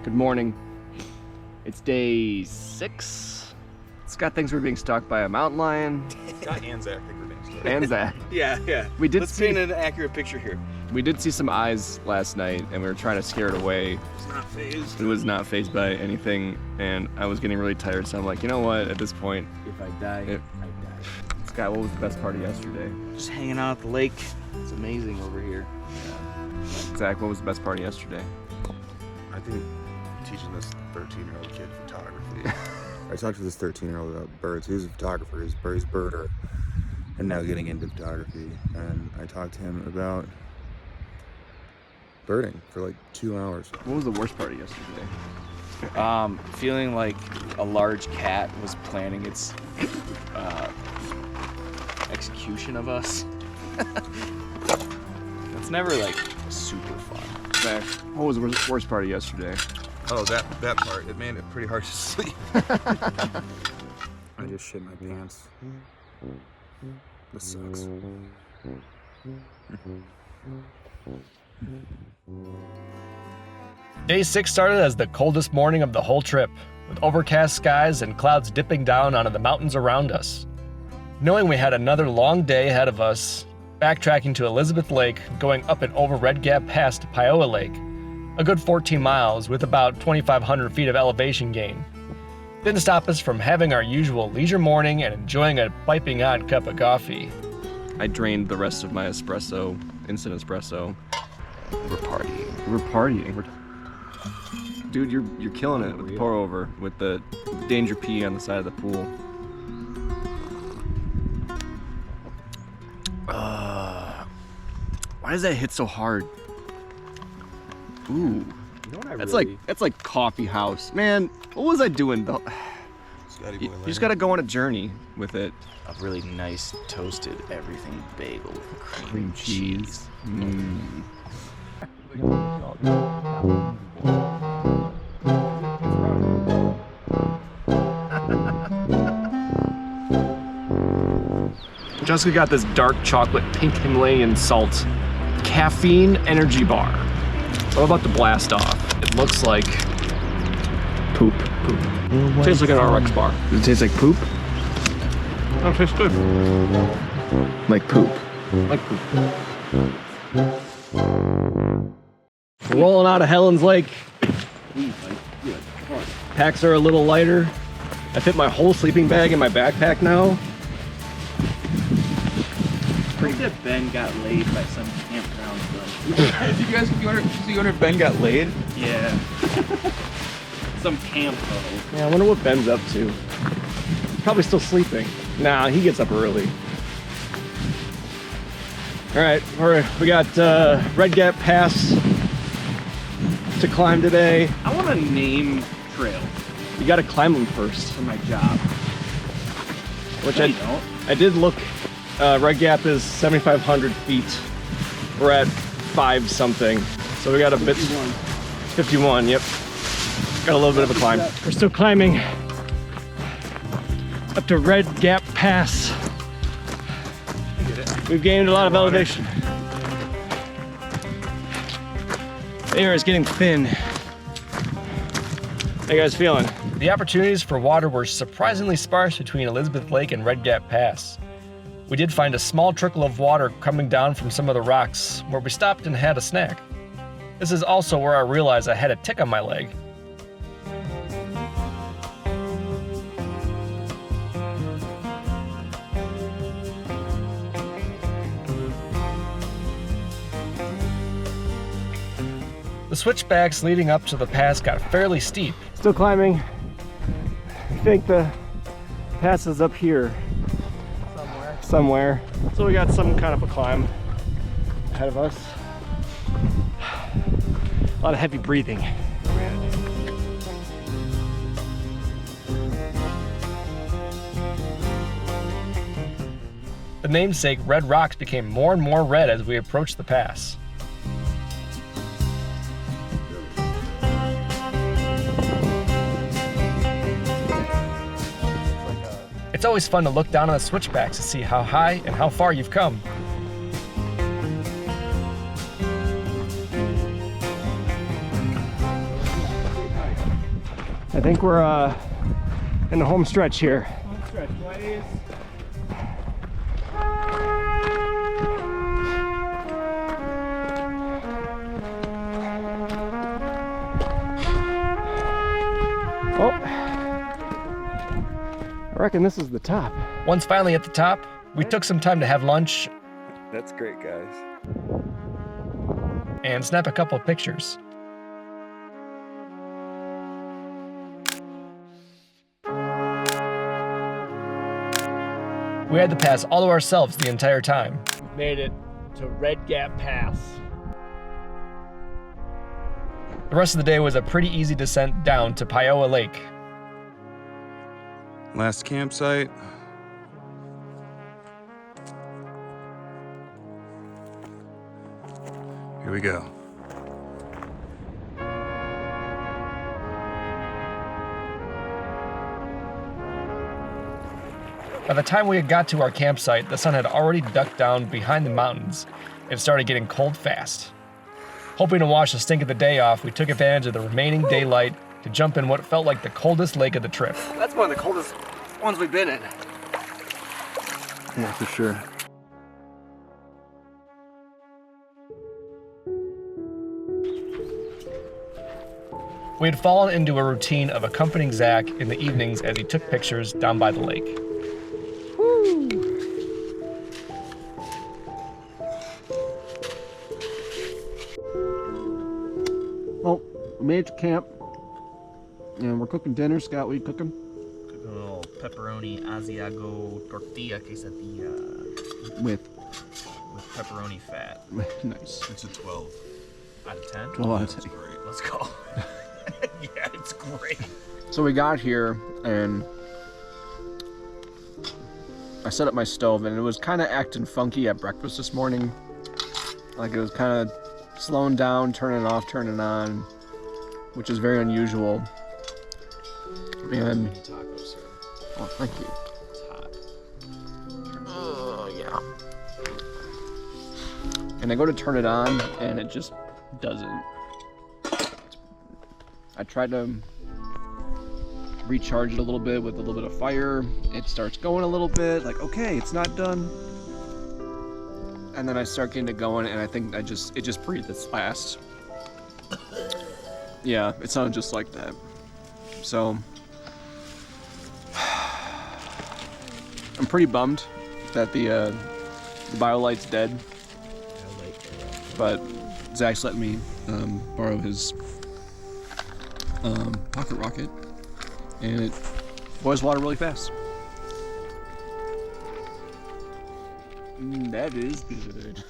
Good morning. It's day 6. Scott thinks we're being stalked by a mountain lion. Scott and Zach think we're being stalked. And Zach. Yeah. Let's paint an accurate picture here. We did see some eyes last night, and we were trying to scare it away. It's not phased. It was not phased by anything, and I was getting really tired, so I'm like, you know what? At this point, If I die, I die. Scott, what was the best part of yesterday? Just hanging out at the lake. It's amazing over here. Zach, what was the best part of yesterday? I think teaching this 13-year-old kid photography. I talked to this 13-year-old about birds. He was a photographer. He's a birder, and now getting into photography. And I talked to him about birding for like 2 hours. What was the worst part of yesterday? Feeling like a large cat was planning its execution of us. It's never like super fun. Zach, what was the worst part of yesterday? Oh, that part. It made it pretty hard to sleep. I just shit my pants. This sucks. Day 6 started as the coldest morning of the whole trip, with overcast skies and clouds dipping down onto the mountains around us. Knowing we had another long day ahead of us, backtracking to Elizabeth Lake, going up and over Red Gap Pass to Poia Lake, a good 14 miles with about 2,500 feet of elevation gain, didn't stop us from having our usual leisure morning and enjoying a piping hot cup of coffee. I drained the rest of my espresso, instant espresso. We're partying. We're partying. Dude, you're killing it with the pour over, with the danger pee on the side of the pool. Why does that hit so hard? Ooh, You know what that's like coffee house. Man, what was I doing though? You just gotta go on a journey with it. a really nice toasted everything bagel with Cream cheese. Jessica got this dark chocolate pink Himalayan salt caffeine energy bar. What about the blast off? It looks like poop. Tastes like an RX bar. Does it taste like poop? Oh, it tastes good. Like poop. Like poop. We're rolling out of Helen's Lake. Packs are a little lighter. I fit my whole sleeping bag in my backpack now. I think that Ben got laid by some campground girl. Did you wonder if Ben got laid? Yeah. Some camp though. Yeah, I wonder what Ben's up to. Probably still sleeping. Nah, he gets up early. All right, we got Red Gap Pass to climb today. I want to name trails You got to climb them first, for my job. which No, I you don't. I did look. Red Gap is 7,500 feet. We're at 5 something, so we got a bit. 51. Yep. Got a little bit of a climb. We're still climbing up to Red Gap Pass. We've gained a lot of elevation. The air is getting thin. How you guys feeling? The opportunities for water were surprisingly sparse between Elizabeth Lake and Red Gap Pass. We did find a small trickle of water coming down from some of the rocks, where we stopped and had a snack. This is also where I realized I had a tick on my leg. The switchbacks leading up to the pass got fairly steep. Still climbing. I think the pass is up here. Somewhere. So we got some kind of a climb ahead of us. A lot of heavy breathing. The namesake red rocks became more and more red as we approached the pass. It's always fun to look down on the switchbacks to see how high and how far you've come. I think we're in the home stretch here. Home stretch, boys. Oh, I reckon this is the top. Once finally at the top, we took some time to have lunch That's great, guys. and snap a couple of pictures. We had to pass all of ourselves the entire time. We made it to Red Gap Pass. The rest of the day was a pretty easy descent down to Poia Lake. Last campsite. Here we go. By the time we had got to our campsite, the sun had already ducked down behind the mountains. It started getting cold fast. Hoping to wash the stink of the day off, we took advantage of the remaining daylight to jump in what felt like the coldest lake of the trip. That's one of the coldest ones we've been in. Yeah, for sure. We had fallen into a routine of accompanying Zach in the evenings as he took pictures down by the lake. Well, we made it to camp, and we're cooking dinner. Scott, what are you cooking? Cooking a little pepperoni Asiago tortilla quesadilla With pepperoni fat. nice. It's a 12. Out of 10? 12 out of 10. Great. Let's go. Yeah, it's great. So we got here, and I set up my stove, and it was kind of acting funky at breakfast this morning. Like it was kind of slowing down, turning off, turning on, which is very unusual. And Tacos, sir. oh, thank you. It's hot. Oh yeah. And I go to turn it on, and it just doesn't. I tried to recharge it a little bit with a little bit of fire. It starts going a little bit, like, okay, it's not done. And then I start getting it going, and I think it just breathed its last. Yeah, it sounded just like that. So I'm pretty bummed that the BioLite's dead. But Zach's let me borrow his pocket rocket, and it boils water really fast. That is good.